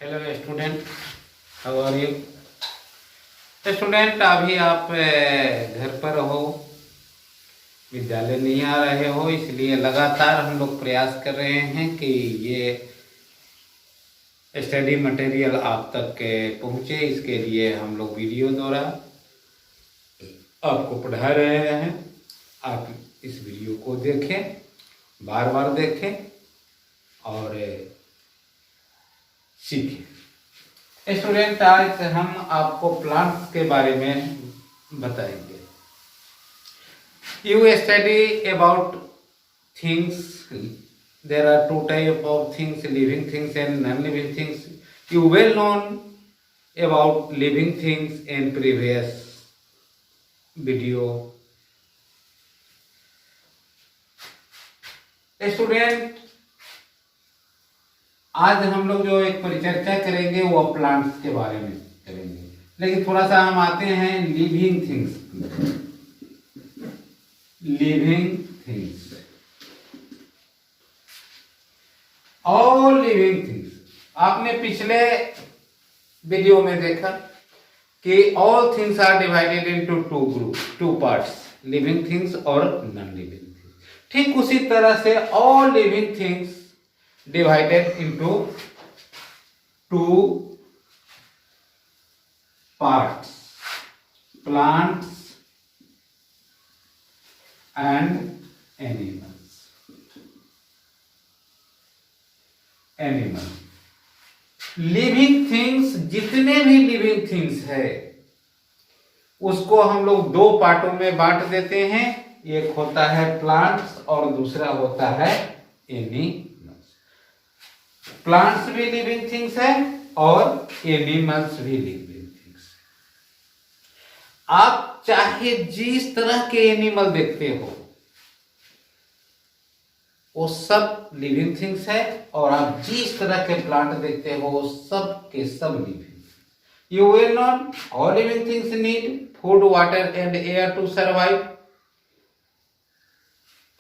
Hello student, how are you? Student, अभी आप घर पर हो, विद्यालय नहीं आ रहे हो, इसलिए लगातार हम लोग प्रयास कर रहे हैं कि ये स्टडी मटेरियल आप तक पहुँचे। इसके लिए हम लोग वीडियो द्वारा आपको पढ़ा रहे हैं। आप इस वीडियो को देखें, बार बार देखें और सीखें। स्टूडेंट, आज हम आपको प्लांट्स के बारे में बताएंगे। You study about things. There are two type of things, living things and non living things. You well known about living things in previous video. Student, आज हम लोग जो एक परिचर्चा करेंगे वो प्लांट्स के बारे में करेंगे, लेकिन थोड़ा सा हम आते हैं living things. Living things, all living things. आपने पिछले वीडियो में देखा कि all things are divided into two group, two parts, living things और नॉन लिविंग थिंग्स। ठीक उसी तरह से all living things divided into two parts, plants and animals. Living things, जितने भी लिविंग थिंग्स है उसको हम लोग दो पार्टों में बांट देते हैं। एक होता है प्लांट्स और दूसरा होता है एनिमल्स। प्लांट्स भी लिविंग थिंग्स है और एनिमल्स भी लिविंग थिंग्स है। आप चाहे जिस तरह के एनिमल देखते हो वो सब लिविंग थिंग्स है, और आप जिस तरह के प्लांट देखते हो वो सब के सब living. You will not, all living things need food, water and air to survive.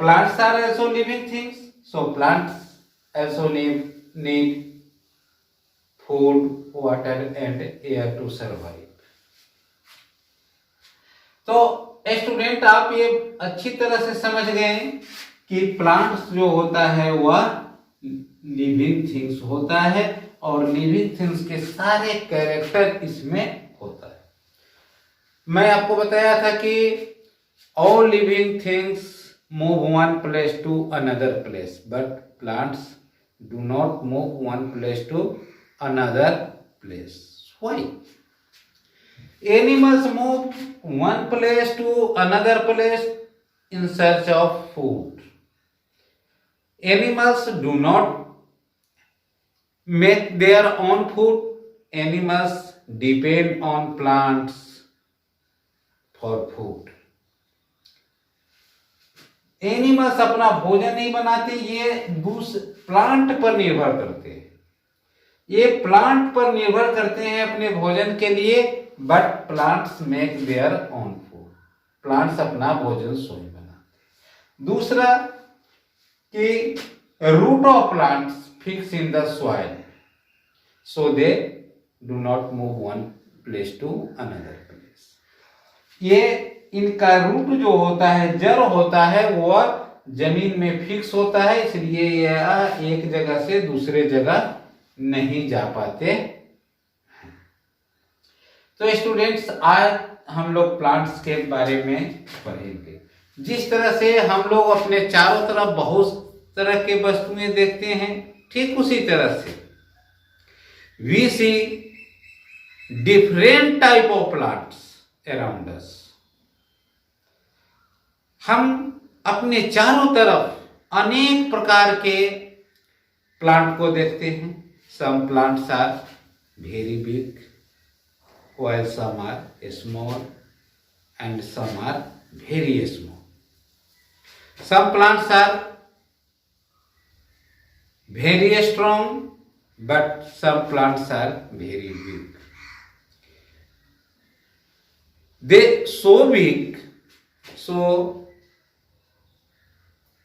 Plants are also living things, so plants also need food, water and air to survive. तो स्टूडेंट, आप ये अच्छी तरह से समझ गए कि प्लांट्स जो होता है वह लिविंग थिंग्स होता है और लिविंग थिंग्स के सारे कैरेक्टर इसमें होता है। मैं आपको बताया था कि all living things move one place to another place, but plants do not move one place to another place. Why? Animals move one place to another place in search of food. Animals do not make their own food. Animals depend on plants for food. Animals अपना भोजन नहीं बनाते, ये plant पर निर्भर करते हैं। ये प्लांट पर निर्भर करते हैं अपने भोजन के लिए, but plants make their own food. Plants अपना भोजन स्वयं बनाते हैं। दूसरा कि root of plants fix in the soil, so they do not move one place to another place. ये इनका रूट जो होता है, जड़ होता है, वह जमीन में फिक्स होता है, इसलिए यह एक जगह से दूसरे जगह नहीं जा पाते। तो स्टूडेंट्स, आज हम लोग प्लांट्स के बारे में पढ़ेंगे। जिस तरह से हम लोग अपने चारों तरफ बहुत तरह के वस्तुएं देखते हैं, ठीक उसी तरह से we see different type of plants around us. हम अपने चारों तरफ अनेक प्रकार के प्लांट को देखते हैं। Some plants are very big, while some are small and some are very small. Some plants are very strong, but some plants are very weak. They so weak, so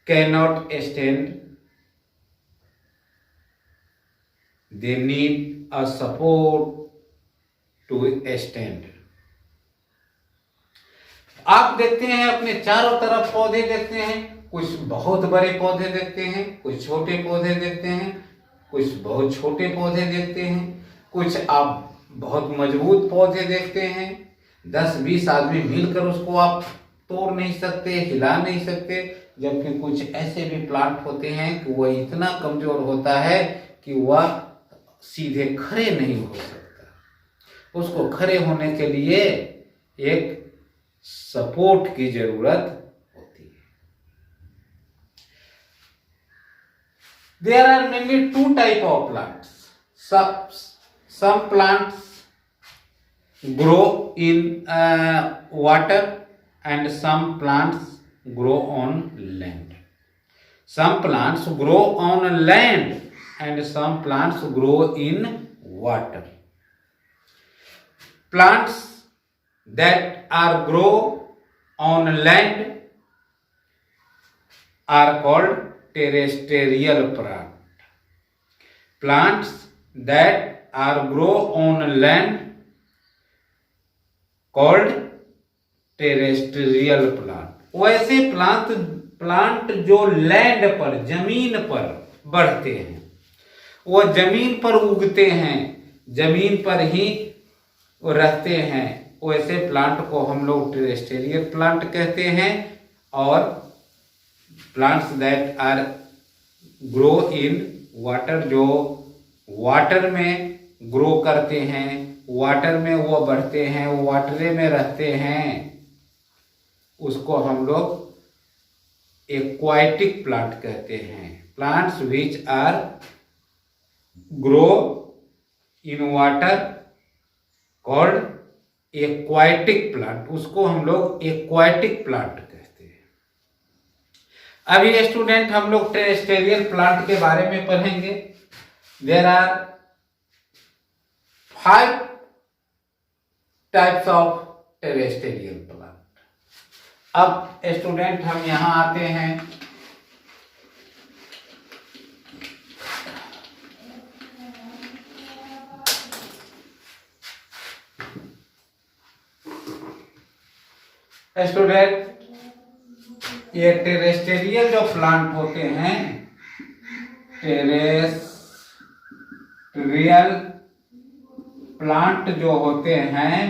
cannot stand they need a support to stand. आप देखते हैं अपने चारों तरफ पौधे देखते हैं, कुछ बहुत बड़े पौधे देखते हैं, कुछ छोटे पौधे देखते हैं, कुछ बहुत छोटे पौधे देखते हैं, कुछ आप बहुत मजबूत पौधे देखते हैं। 10-20 आदमी मिलकर उसको आप तोड़ नहीं सकते, हिला नहीं सकते। जबकि कुछ ऐसे भी प्लांट होते हैं कि वह इतना कमजोर होता है कि वह सीधे खड़े नहीं हो सकता। उसको खड़े होने के लिए एक सपोर्ट की जरूरत होती है। There are mainly two type of plants. Some plants grow in water and some plants grow on land. Some plants grow on land and some plants grow in water. Plants that are grow on land are called terrestrial plant. Plants that are grow on land called terrestrial plant. वैसे plant जो land पर, जमीन पर बढ़ते हैं, वो जमीन पर उगते हैं, जमीन पर ही रहते हैं, वैसे प्लांट को हम लोग टेरेस्ट्रियल प्लांट कहते हैं। और plants that are grow in water, जो वाटर में ग्रो करते हैं, वाटर में वो बढ़ते हैं, वो वाटरे में रहते हैं, उसको हम लोग एक्वाटिक प्लांट कहते हैं। Plants which are grow in water called aquatic plant, उसको हम लोग एक्वाटिक प्लांट कहते हैं। अभी स्टूडेंट हम लोग टेरेस्ट्रियल प्लांट के बारे में पढ़ेंगे। There are 5 types of terrestrial plant. अब स्टूडेंट हम यहां आते हैं, स्टूडेंट ये टेरेस्ट्रियल जो प्लांट होते हैं, टेरेस्ट्रियल प्लांट जो होते हैं,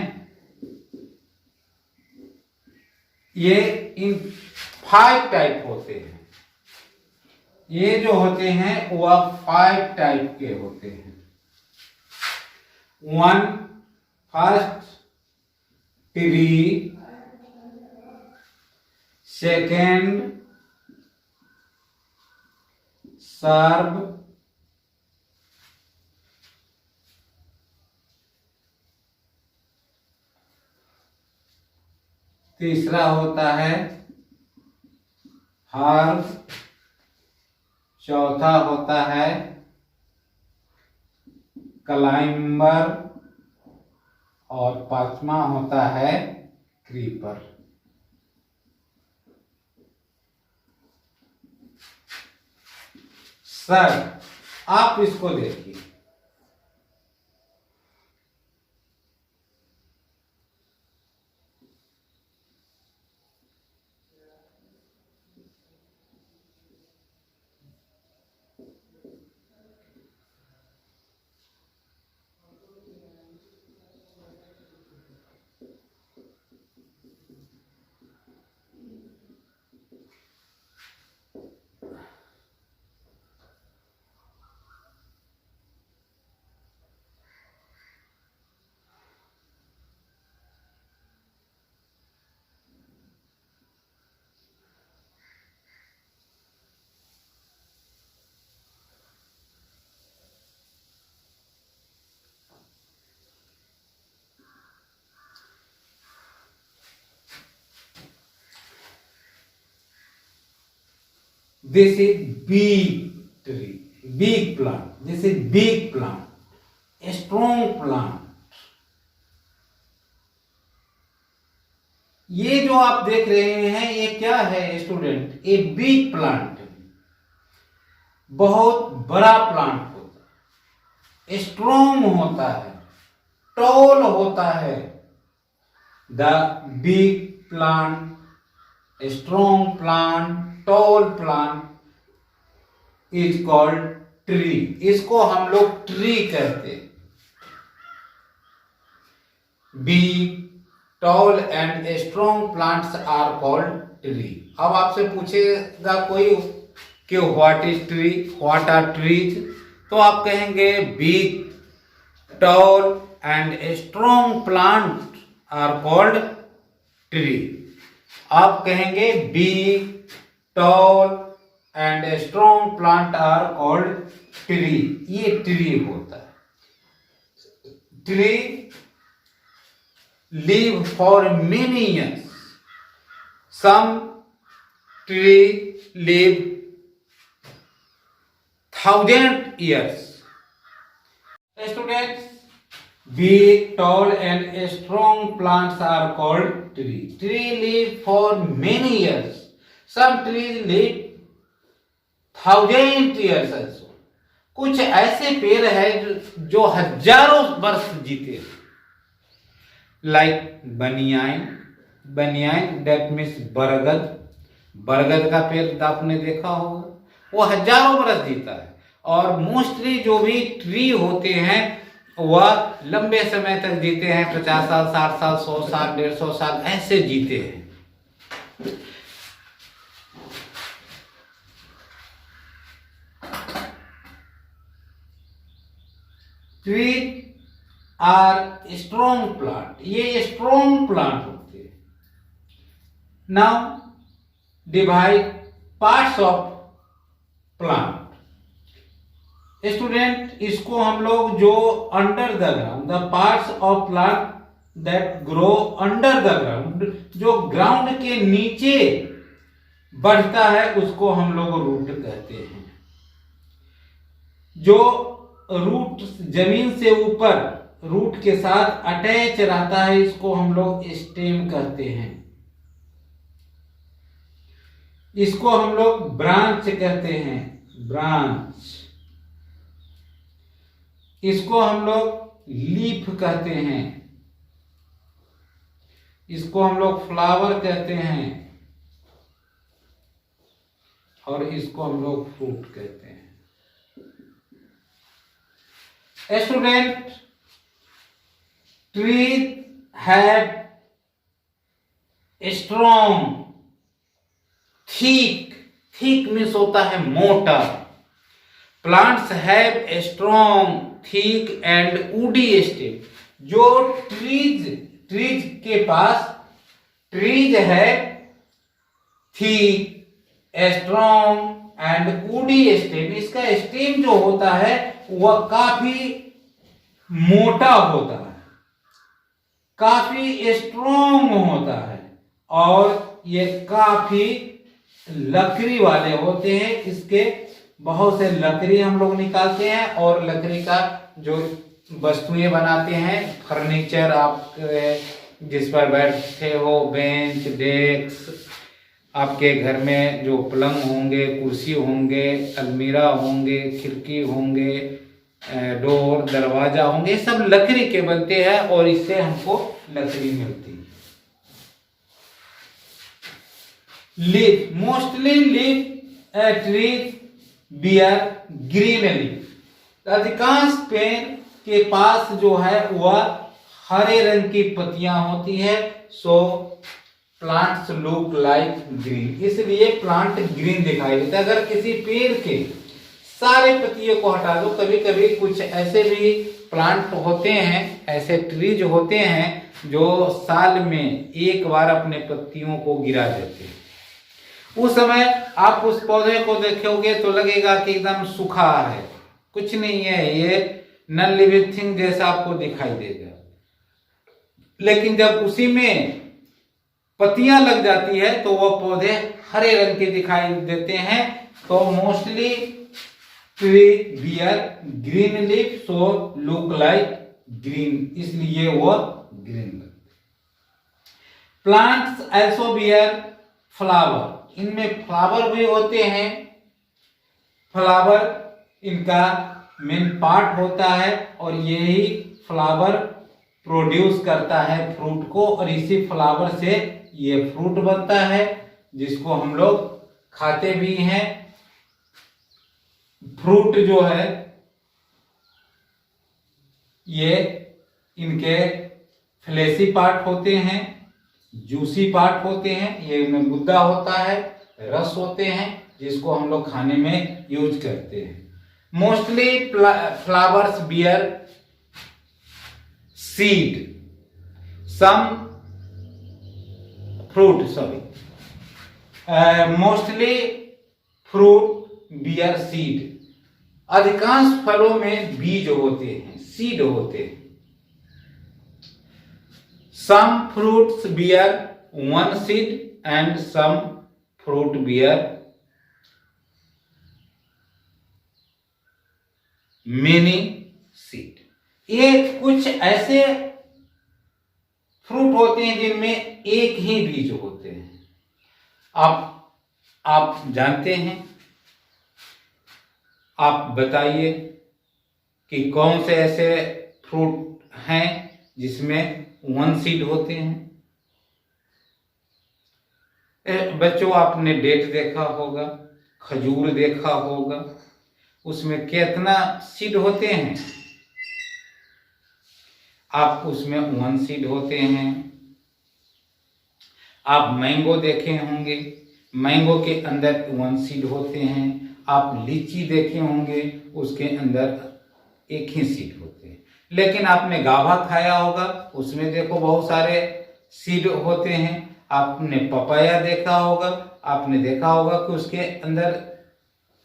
ये इन 5 टाइप होते हैं। ये जो होते हैं वह 5 टाइप के होते हैं। 1 फर्स्ट ट्री, सेकेंड सर्ब, तीसरा होता है हर्ब, चौथा होता है क्लाइंबर और 5वां होता है क्रीपर। सर आप इसको देखिए, this is big tree, big plant. This is big plant, a strong plant. ये जो आप देख रहे हैं ये क्या है स्टूडेंट? ये बिग प्लांट, बहुत बड़ा प्लांट होता है। स्ट्रॉन्ग होता है, टॉल होता है। The big plant, strong plant, tall plant is called tree. इसको हम लोग ट्री कहते हैं। Big, tall and strong plants are called tree. अब आपसे पूछेगा कोई कि what is tree, what are trees, तो आप कहेंगे big, tall and strong plant are called tree. आप कहेंगे big, tall and strong plant are called tree. ये ट्री होता है। Tree live for many years. Some tree live 1,000 years. Students, big, tall and strong plants are called tree. Tree live for many years. Some trees live 1,000 years also. कुछ ऐसे पेड़ है जो हजारों वर्ष जीते हैं। लाइक बनियान, बनियान दैट मीन्स बरगद। बरगद का पेड़ आपने देखा होगा, वो हजारों बरस जीता है। और मोस्टली जो भी ट्री होते हैं वह लंबे समय तक जीते हैं, 50 साल, 60 साल, 100 साल, 150 साल ऐसे जीते हैं। ट्री आर स्ट्रॉन्ग प्लांट, ये स्ट्रॉन्ग प्लांट होते हैं। Now divide parts of plant. Student, इसको हम लोग जो under the ground, the parts of plant that grow under the ground, जो ग्राउंड के नीचे बढ़ता है उसको हम लोग रूट कहते हैं। जो रूट जमीन से ऊपर रूट के साथ अटैच रहता है इसको हम लोग स्टेम कहते हैं। इसको हम लोग ब्रांच कहते हैं, ब्रांच। इसको हम लोग लीफ कहते हैं। इसको हम लोग फ्लावर कहते हैं और इसको हम लोग फ्रूट कहते हैं। Student, trees have strong, thick, thick means होता है मोटा। plants have strong, thick and woody stem। जो trees के पास trees है thick, strong and woody stem। इसका stem जो होता है वह काफी मोटा होता है, काफी स्ट्रॉन्ग होता है और ये काफी लकड़ी वाले होते हैं। इसके बहुत से लकड़ी हम लोग निकालते हैं और लकड़ी का जो वस्तुएं बनाते हैं, फर्नीचर, आप जिस पर बैठते हो, बेंच, डेस्क, आपके घर में जो पलंग होंगे, कुर्सी होंगे, अलमीरा होंगे, खिड़की होंगे, डोर, दरवाजा होंगे, सब लकड़ी के बनते हैं और इससे हमको लकड़ी मिलती है। Leaf, mostly leaf tree bear green leaf. अधिकांश पेड़ के पास जो है वह हरे रंग की पत्तियां होती है। So plants look like green, इसलिए प्लांट ग्रीन दिखाई देता है। अगर किसी पेड़ के सारे पत्तियों को हटा दो, कभी कभी कुछ ऐसे भी प्लांट होते हैं, ऐसे ट्रीज होते हैं जो साल में एक बार अपने पत्तियों को गिरा देते हैं। उस समय आप उस पौधे को देखोगे तो लगेगा कि एकदम सूखा है, कुछ नहीं है, ये नॉन लिविंग थिंग जैसा आपको दिखाई देगा। लेकिन जब उसी में पत्तियां लग जाती है तो वह पौधे हरे रंग के दिखाई देते हैं। तो mostly tree bear green leaf, so look like green, इसलिए वह ग्रीन लगते। प्लांट्स आल्सो बियर फ्लावर, इनमें फ्लावर भी होते हैं। फ्लावर इनका मेन पार्ट होता है और यही फ्लावर प्रोड्यूस करता है फ्रूट को, और इसी फ्लावर से ये फ्रूट बनता है जिसको हम लोग खाते भी हैं। फ्रूट जो है ये इनके फ्लेशी पार्ट होते हैं, जूसी पार्ट होते हैं, ये इनमें गुद्दा होता है, रस होते हैं जिसको हम लोग खाने में यूज करते हैं। Mostly flowers bear seed, some fruit mostly fruit bear seed, अधिकांश फलों में बीज होते हैं, सीड होते हैं। Some fruits bear one seed and some fruit bear many seed. ये कुछ ऐसे फ्रूट होते हैं जिनमें एक ही बीज होते हैं। आप जानते हैं, आप बताइए कि कौन से ऐसे फ्रूट हैं जिसमें वन सीड होते हैं। बच्चों, आपने डेट देखा होगा, खजूर देखा होगा, उसमें कितना सीड होते हैं? आप उसमें वन सीड होते हैं। आप मैंगो देखे होंगे, मैंगो के अंदर वन सीड होते हैं। आप लीची देखे होंगे, उसके अंदर एक ही सीड होते हैं। लेकिन आपने गाभा खाया होगा, उसमें देखो बहुत सारे सीड होते हैं। आपने पपाया देखा होगा, आपने देखा होगा कि उसके अंदर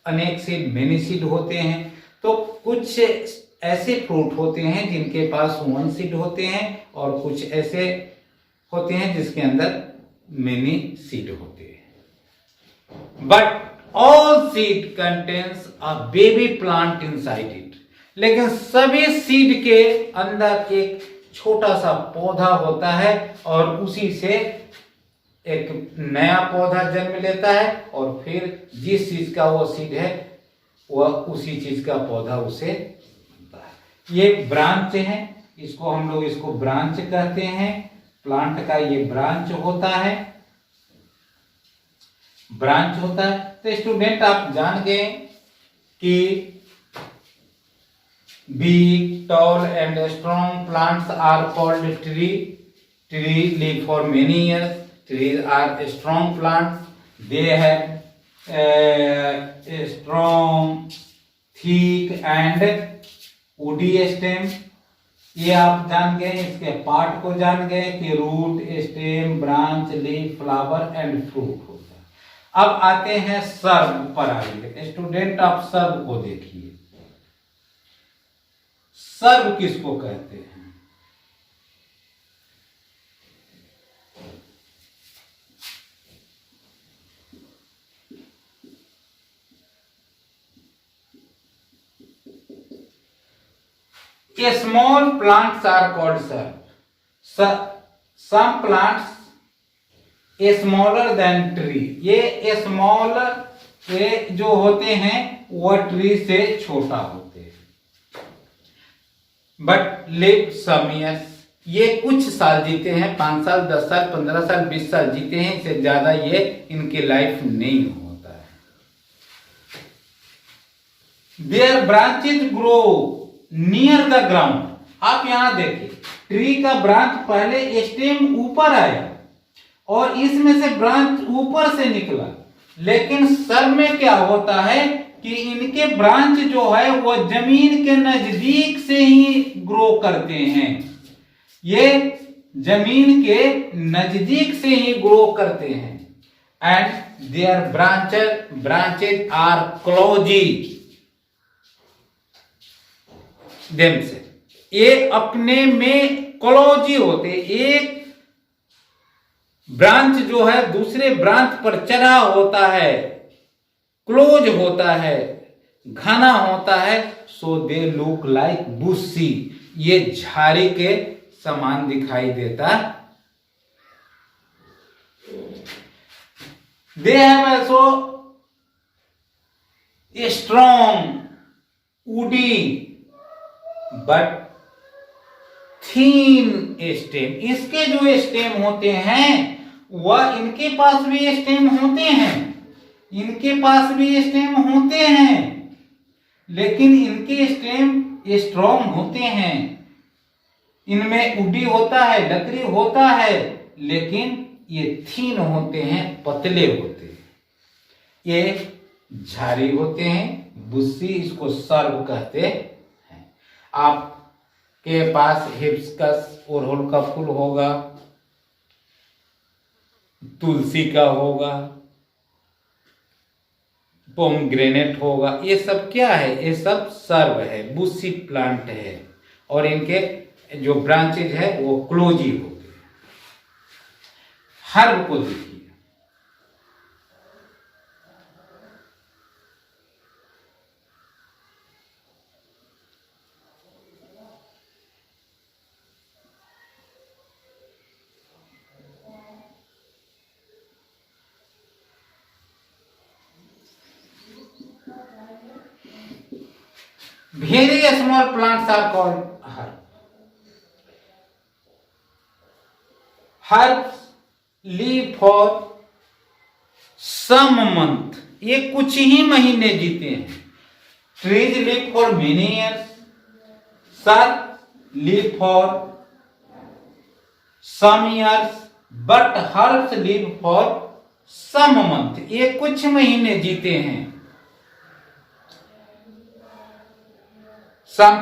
अनेक सीड, मेनी सीड होते हैं। तो कुछ ऐसे फ्रूट होते हैं जिनके पास वन सीड होते हैं और कुछ ऐसे होते हैं जिसके अंदर मेनी सीड होते हैं। But all seed contains a baby plant inside it. लेकिन सभी सीड के अंदर एक छोटा सा पौधा होता है और उसी से एक नया पौधा जन्म लेता है, और फिर जिस चीज का वो सीड है वह उसी चीज का पौधा उसे बनता है। ये ब्रांच है, इसको हम लोग इसको ब्रांच कहते हैं। प्लांट का ये ब्रांच होता है, ब्रांच होता है। तो स्टूडेंट, आप जान गए कि big, tall and strong plants are called tree. Tree live for many years. Trees are strong plants. They have a strong, thick and woody stem. ये आप जान गए, इसके पार्ट को जान गए कि root, stem, branch, leaf, flower and fruit होता है। अब आते हैं सर्व पर। आइए स्टूडेंट, आप सर्व को देखिए। सर्व किसको कहते हैं? A small plants are called serve. Some plants a smaller than tree. ये स्मॉल जो होते हैं वो ट्री से छोटा होते हैं। बट लिव सम ईयर्स, ये कुछ साल जीते हैं, 5 साल, 10 साल, 15 साल, 20 साल जीते हैं, इससे ज्यादा ये इनकी लाइफ नहीं होता है। There branches grow near the ground. आप यहां देखिए, ट्री का ब्रांच पहले स्टेम ऊपर आया और इसमें से ब्रांच ऊपर से निकला। लेकिन सर में क्या होता है कि इनके ब्रांच जो है वो जमीन के नजदीक से ही ग्रो करते हैं। ये जमीन के नजदीक से ही ग्रो करते हैं। And their branches are closely them से। ये अपने में क्लोजी होते, एक ब्रांच जो है दूसरे ब्रांच पर चढ़ा होता है, क्लोज होता है, घना होता है। सो दे लुक लाइक बुशी, ये झाड़ी के समान दिखाई देता। They have also a strong woody but thin stem. इसके जो स्टेम होते हैं वह इनके पास भी स्टेम होते हैं, इनके पास भी स्टेम होते हैं, लेकिन इनके स्टेम स्ट्रॉन्ग होते हैं। इनमें वुडी होता है, लकड़ी होता है, लेकिन ये थीन होते हैं, पतले होते हैं। ये झाड़ी होते हैं, बुस्सी, इसको सर्व कहते हैं। आपके पास हिबिस्कस अड़हुल का फूल होगा, तुलसी का होगा, पोमग्रेनेट होगा, ये सब क्या है? ये सब सर्व है, बुस्सी प्लांट है, और इनके जो ब्रांचेज है वो क्लोजी होते हैं। हर्ब को देखिए, very small plants are called herb. Herbs live for some month, ये कुछ ही महीने जीते हैं। Trees live for many years, shrubs live for some years, but herbs live for some month, ये कुछ महीने जीते हैं। Some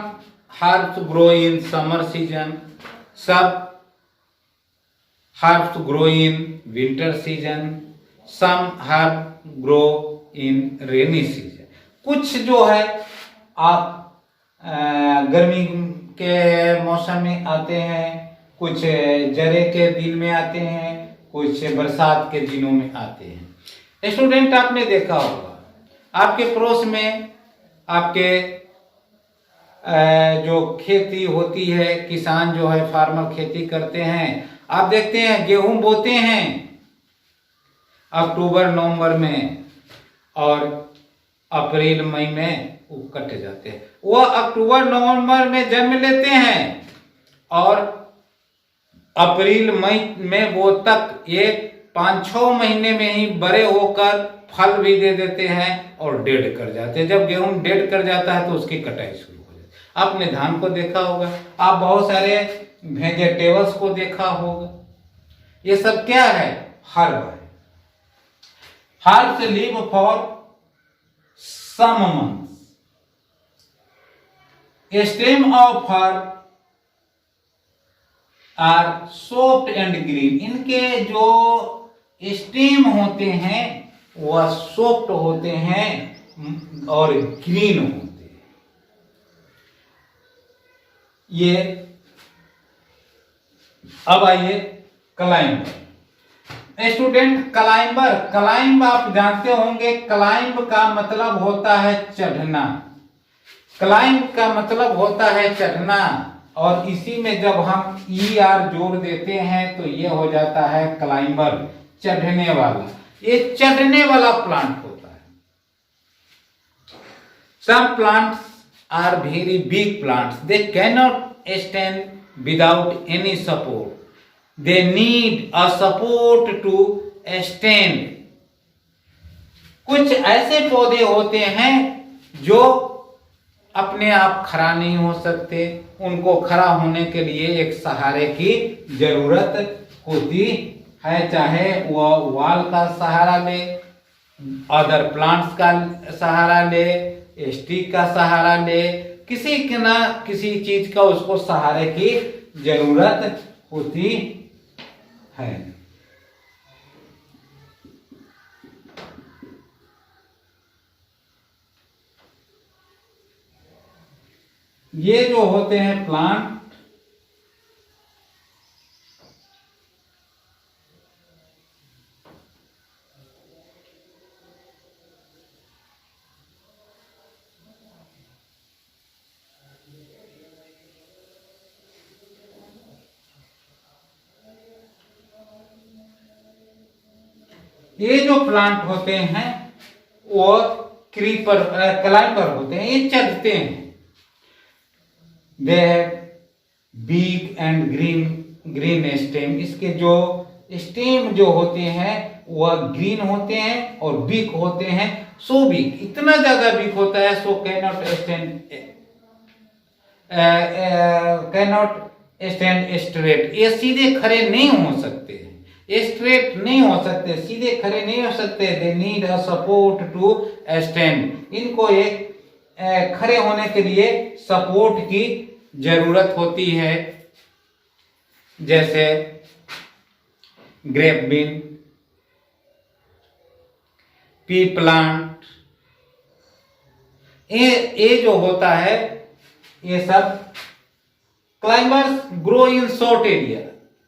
herbs grow in summer season, some herbs grow in winter season, some herbs grow in rainy season. कुछ जो है आप गर्मी के मौसम में आते हैं, कुछ जाड़े के दिन में आते हैं, कुछ बरसात के दिनों में आते हैं। स्टूडेंट, आपने देखा होगा आपके पड़ोस में आपके जो खेती होती है, किसान जो है फार्मर खेती करते हैं, आप देखते हैं गेहूं बोते हैं अक्टूबर नवंबर में, और अप्रैल मई में वो कट जाते हैं। वह अक्टूबर नवंबर में जन्म लेते हैं और अप्रैल मई में वो तक ये 5-6 महीने में ही बड़े होकर फल भी दे देते हैं और डेड कर जाते हैं। जब गेहूं डेड कर जाता है तो उसकी कटाई शुरू हो जाती है। आपने धान को देखा होगा, आप बहुत सारे वेजिटेबल्स को देखा होगा, ये सब क्या है? हर्ब है। Herbs live for some months. Stem of herb are soft and green. इनके जो स्टेम होते हैं वह सॉफ्ट होते हैं और ग्रीन होते हैं। ये अब आइए क्लाइंबर। स्टूडेंट, क्लाइंब आप जानते होंगे, क्लाइंब का मतलब होता है चढ़ना। क्लाइंब का मतलब होता है चढ़ना, और इसी में जब हम ER जोड़ देते हैं तो ये हो जाता है क्लाइंबर, चढ़ने वाला। ये चढ़ने वाला प्लांट होता है। Some plants are very big plants, they can not stand without any support, they need a support to stand. कुछ ऐसे पौधे होते हैं जो अपने आप खड़ा नहीं हो सकते, उनको खड़ा होने के लिए एक सहारे की जरूरत होती है, चाहे वह वॉल का सहारा ले, अदर प्लांट्स का सहारा ले, स्टिक का सहारा ले, किसी के ना किसी चीज का उसको सहारे की जरूरत होती है। ये जो होते हैं प्लांट, ये जो प्लांट होते हैं वो क्रीपर क्लाइंबर होते हैं, ये चढ़ते हैं। दे बिग एंड ग्रीन स्टेम, इसके जो स्टेम जो होते हैं वह ग्रीन होते हैं और बिग होते हैं। सो बिग, इतना ज्यादा बिग होता है, सो कैनॉट स्टैंड स्ट्रेट, ये सीधे खड़े नहीं हो सकते, स्ट्रेट नहीं हो सकते, सीधे खड़े नहीं हो सकते। They need a support to stand, इनको एक खड़े होने के लिए सपोर्ट की जरूरत होती है। जैसे ग्रेप बीन, पी प्लांट, ये जो होता है ये सब climbers grow in short area,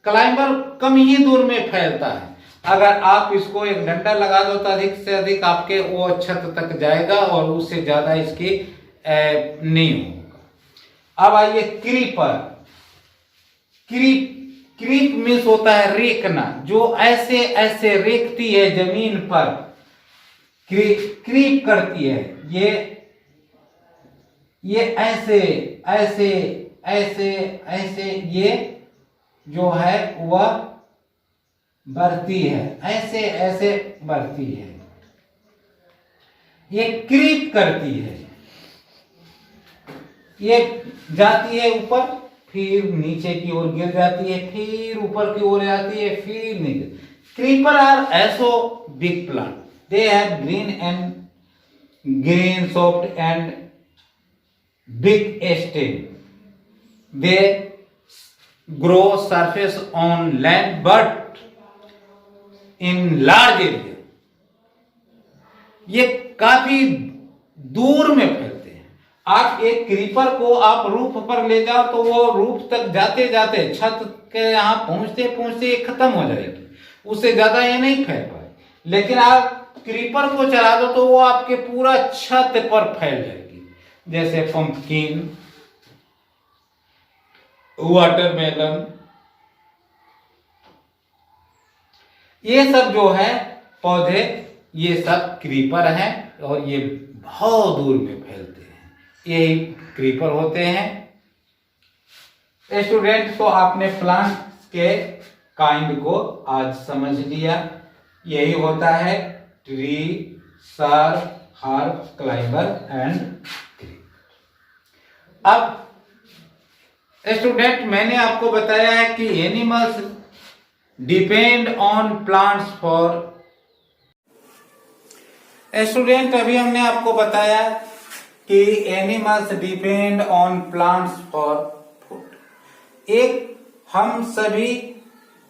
climber कम ही दूर में फैलता है। अगर आप इसको एक डंडा लगा दो तो अधिक से अधिक आपके वो छत तक जाएगा और उससे ज्यादा इसकी नहीं होगा। अब आइए क्रीपर। क्रीप मीन्स होता है रेखना, जो ऐसे ऐसे रेखती है जमीन पर, क्रीप करती है। ये ऐसे ऐसे ऐसे ऐसे ये जो है वह बढ़ती है, ऐसे ऐसे बढ़ती है, ये क्रीप करती है। ये जाती है ऊपर, फिर नीचे की ओर गिर जाती है, फिर ऊपर की ओर जाती है, फिर नीचे। क्रीपर आर ऐसो big plant, they have green soft and big stem. They grow surface on land but in large area. ये काफी दूर में फैलते हैं। आप एक क्रीपर को आप रूफ पर ले जाओ तो वो रूफ तक जाते जाते छत के यहाँ पहुंचते पहुंचते खत्म हो जाएगी, उससे ज्यादा ये नहीं फैल पाए। लेकिन आप क्रीपर को चला दो तो वो आपके पूरा छत पर फैल जाएगी। जैसे पंपकिन, वाटरमेलन, ये सब जो है पौधे, ये सब क्रीपर हैं और ये बहुत दूर में फैलते हैं, यही क्रीपर होते हैं। स्टूडेंट, तो आपने प्लांट के काइंड को आज समझ लिया। यही होता है tree, Surf, herb, climber and creeper. अब स्टूडेंट, मैंने आपको बताया है कि animals depend on plants for. Student, अभी हमने आपको बताया कि animals depend on plants for food. एक हम सभी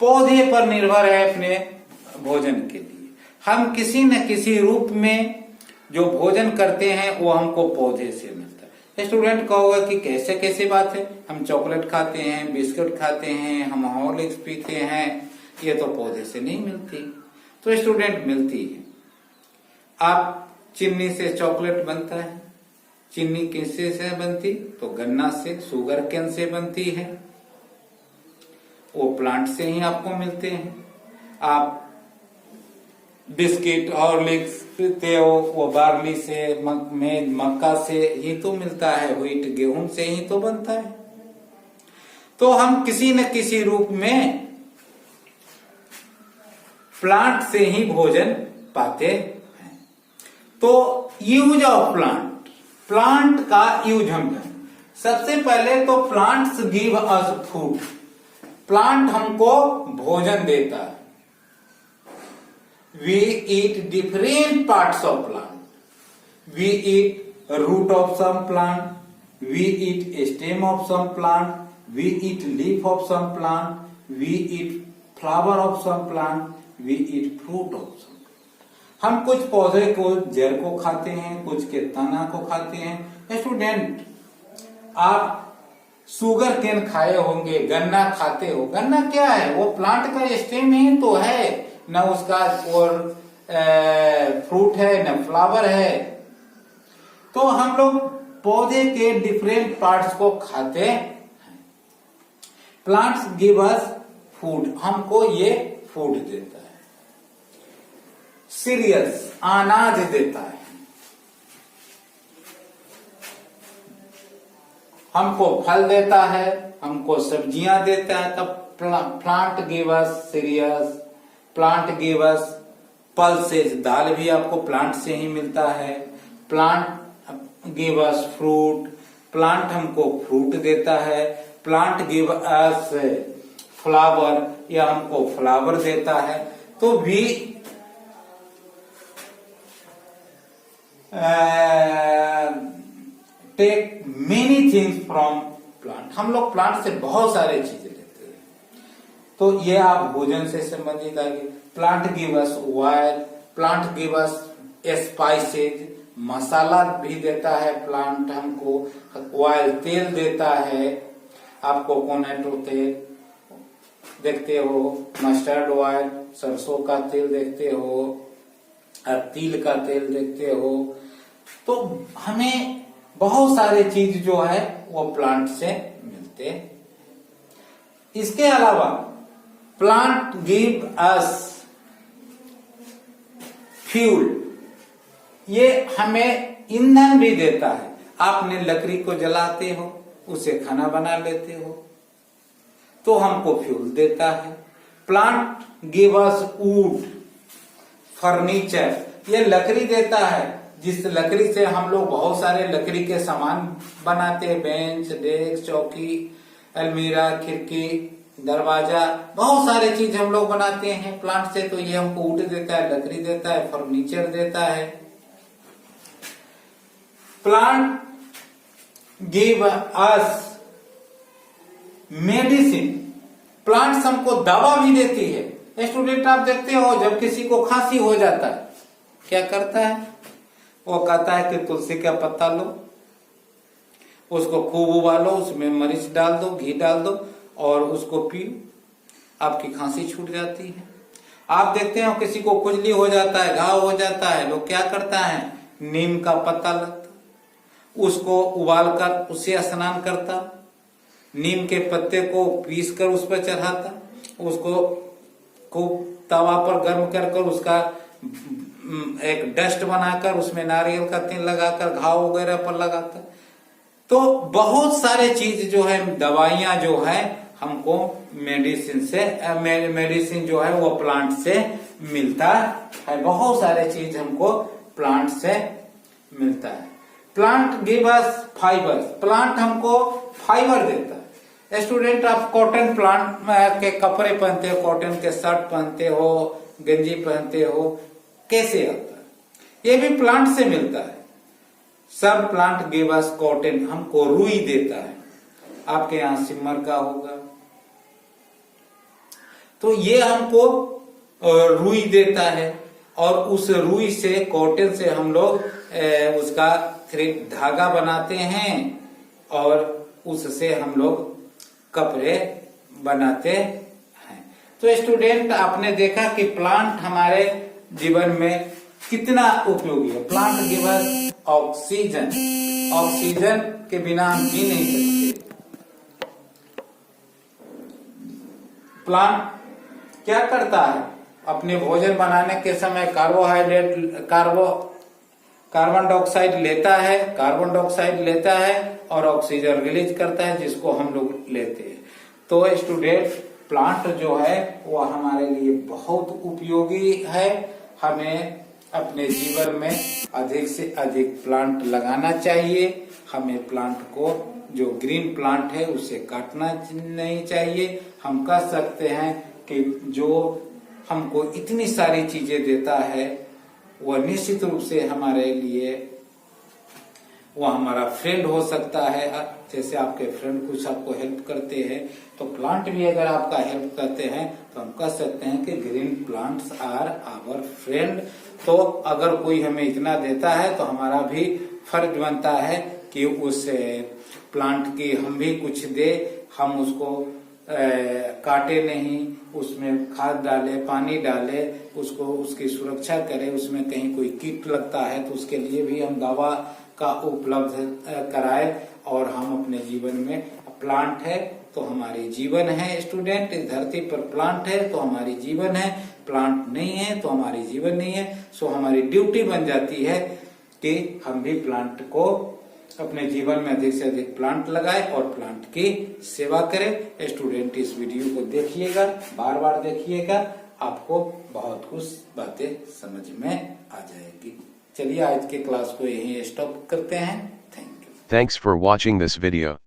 पौधे पर निर्भर है अपने भोजन के लिए। हम किसी न किसी रूप में जो भोजन करते हैं वो हमको पौधे से मिलता है। स्टूडेंट कहोगा कि कैसे कैसे बात है, हम चॉकलेट खाते हैं, बिस्कुट खाते हैं, हम हॉर्लिक्स पीते हैं, ये तो पौधे से नहीं मिलती। तो स्टूडेंट मिलती है। आप चीनी से चॉकलेट बनता है, चीनी किससे से बनती? तो गन्ना से, शुगर केन से बनती है, वो प्लांट से ही आपको मिलते हैं। आप बिस्किट हॉर्लिक्स पीते हो, वो बार्ली से, मक्का से ही तो मिलता है, व्हीट गेहूं से ही तो बनता है। तो हम किसी न किसी रूप में प्लांट से ही भोजन पाते हैं। तो यूज ऑफ प्लांट, प्लांट का यूज हम करें। सबसे पहले तो plants give us food, plant हमको भोजन देता है। We eat different parts of plant. We eat root of some plant. We eat stem of some plant. We eat leaf of some plant. We eat flower of some plant. We eat fruit of some plant. हम कुछ पौधे को जड़ को खाते हैं, कुछ के तना को खाते हैं। स्टूडेंट, आप शुगर केन खाए होंगे, गन्ना खाते हो। गन्ना क्या है? वो प्लांट का स्टेम ही तो है, न उसका और फ्रूट है न फ्लावर है। तो हम लोग पौधे के डिफरेंट पार्ट्स को खाते हैं। प्लांट्स गिव अस फूड, हमको ये फूड देता है। सीरियल्स, अनाज देता है। हमको फल देता है, हमको सब्जियां देता है। तब plant give us cereals, plant give us pulses, दाल भी आपको प्लांट से ही मिलता है। Plant give us fruit, plant हमको फ्रूट देता है। प्लांट गिव अस फ्लावर, या हमको फ्लावर देता है। तो भी take many things from plant, हम लोग प्लांट से बहुत सारे चीजें लेते हैं। तो ये आप भोजन से संबंधित आगे। Plant give us oil, plant give us spices, मसाला भी देता है प्लांट हमको। ऑयल तेल देता है, आप कोकोनट तेल देखते हो, मस्टर्ड ऑयल सरसों का तेल देखते हो, तिल का तेल देखते हो। तो हमें बहुत सारे चीज जो है वो प्लांट से मिलते हैं। इसके अलावा प्लांट गिव अस फ्यूल, ये हमें ईंधन भी देता है। आपने लकड़ी को जलाते हो, उसे खाना बना लेते हो, तो हमको फ्यूल देता है। Plant give us would, furniture, ये लकड़ी देता है, जिस लकड़ी से हम लोग बहुत सारे लकड़ी के सामान बनाते हैं, बेंच, डेस्क, चौकी, अलमीरा, खिड़की, दरवाजा, बहुत सारे चीज हम लोग बनाते हैं प्लांट से। तो ये हमको वुड देता है, लकड़ी देता है, फर्नीचर देता है। प्लांट गिव अस मेडिसिन, प्लांट्स हमको दवा भी देती है। स्टूडेंट आप देखते हो, जब किसी को खांसी हो जाता है क्या करता है, वो कहता है कि तुलसी का पत्ता लो, उसको खूब उबालो, उसमें मरीच डाल दो, घी डाल दो और उसको पियो, आपकी खांसी छूट जाती है। आप देखते हो किसी को खुजली हो जाता है, घाव हो जाता है, लोग क्या करता है, नीम का पत्ता लगता, उसको उबालकर उससे स्नान करता, नीम के पत्ते को पीस कर उस पर चढ़ाता, उसको खूब तवा पर गर्म कर उसका एक डस्ट बनाकर उसमें नारियल का तेल लगाकर घाव वगैरह पर लगाता। तो बहुत सारे चीज जो है, दवाइयां जो है हमको मेडिसिन जो है वो प्लांट से मिलता है। बहुत सारे चीज हमको प्लांट से मिलता है। प्लांट गिव अस फाइबर, प्लांट हमको फाइबर देता है। स्टूडेंट आप कॉटन प्लांट के कपड़े पहनते हो, कॉटन के शर्ट पहनते हो, गंजी पहनते हो, कैसे आता है, ये भी प्लांट से मिलता है। सब प्लांट गिव अस कॉटन, हमको रुई देता है, आपके यहां सिमर का होगा, तो ये हमको रुई देता है। और उस रुई से, कॉटन से हम लोग उसका थ्रेड धागा बनाते हैं और उससे हम लोग कपड़े बनाते हैं। तो स्टूडेंट आपने देखा कि प्लांट हमारे जीवन में कितना उपयोगी है। प्लांट गिव अस ऑक्सीजन, ऑक्सीजन के बिना हम जी नहीं सकते। प्लांट क्या करता है, अपने भोजन बनाने के समय कार्बन डाइऑक्साइड लेता है और ऑक्सीजन रिलीज करता है, जिसको हम लोग लेते हैं। तो स्टूडेंट प्लांट जो है वो हमारे लिए बहुत उपयोगी है। हमें अपने जीवन में अधिक से अधिक प्लांट लगाना चाहिए। हमें प्लांट को, जो ग्रीन प्लांट है उसे काटना नहीं चाहिए। हम कह सकते हैं कि जो हमको इतनी सारी चीजें देता है वह निश्चित रूप से हमारे लिए, वह हमारा फ्रेंड हो सकता है। जैसे आपके फ्रेंड कुछ आपको हेल्प करते हैं, तो प्लांट भी अगर आपका हेल्प करते हैं तो हम कह सकते हैं कि green plants are our friend. तो अगर कोई हमें इतना देता है तो हमारा भी फर्ज बनता है कि उस प्लांट की हम भी कुछ दे, हम उसको काटे नहीं, उसमें खाद डाले, पानी डाले, उसको उसकी सुरक्षा करें। उसमें कहीं कोई कीट लगता है तो उसके लिए भी हम दवा का उपलब्ध कराए। और हम अपने जीवन में, प्लांट है तो हमारी जीवन है। स्टूडेंट, इस धरती पर प्लांट है तो हमारी जीवन है, प्लांट नहीं है तो हमारी जीवन नहीं है। सो हमारी ड्यूटी बन जाती है कि हम भी प्लांट को अपने जीवन में अधिक से अधिक प्लांट लगाए और प्लांट की सेवा करें। स्टूडेंट इस वीडियो को देखिएगा, बार बार देखिएगा, आपको बहुत कुछ बातें समझ में आ जाएगी। चलिए आज के क्लास को यहीं स्टॉप करते हैं। Thank you. Thanks for watching this video.